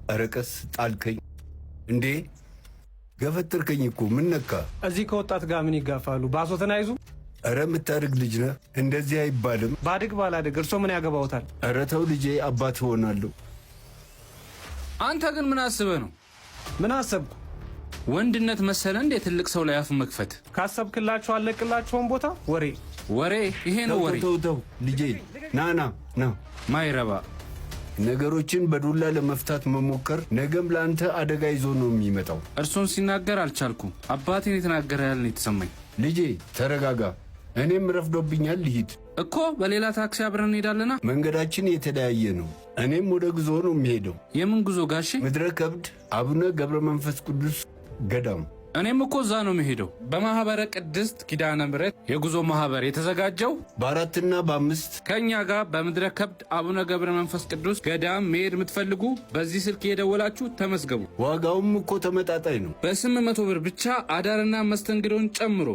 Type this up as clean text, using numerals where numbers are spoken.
አረቀስ ጣልከኝ እንዴ? ገፈትርከኝ እኮ ምን ነካ? እዚህ ከወጣት ጋር ምን ይጋፋሉ? ባሶተን አይዙ። አረ የምታድግ ልጅ ነህ፣ እንደዚህ አይባልም። ባድግ ባላድግ እርሶ ምን ያገባውታል? አረ ተው ልጄ፣ አባት ሆናለሁ። አንተ ግን ምን አስበህ ነው? ምን አሰብኩ? ወንድነት መሰለ እንዴ ትልቅ ሰው ላይ አፍ መክፈት? ካሰብክላችሁ አለቅላችሁን ቦታ ወሬ ይሄ ነው ወሬ። ተው ልጄ፣ ና ማይረባ ነገሮችን በዱላ ለመፍታት መሞከር ነገም ለአንተ አደጋ ይዞ ነው የሚመጣው። እርሱን ሲናገር አልቻልኩም። አባቴን የተናገረ ያህል ነው የተሰማኝ። ልጄ ተረጋጋ። እኔም ረፍዶብኛል፣ ልሂድ እኮ። በሌላ ታክሲ አብረን እንሄዳለና። መንገዳችን የተለያየ ነው። እኔም ወደ ጉዞ ነው የሚሄደው። የምን ጉዞ ጋሼ? ምድረ ከብድ አቡነ ገብረ መንፈስ ቅዱስ ገዳም። እኔም እኮ እዛ ነው የሚሄደው። በማህበረ ቅድስት ኪዳነ ምሕረት የጉዞ ማህበር የተዘጋጀው በ4ና በ5 ከኛ ጋር በምድረ ከብድ አቡነ ገብረ መንፈስ ቅዱስ ገዳም መሄድ የምትፈልጉ በዚህ ስልክ የደወላችሁ ተመዝገቡ። ዋጋውም እኮ ተመጣጣኝ ነው። በ800 ብር ብቻ አዳርና መስተንግዶን ጨምሮ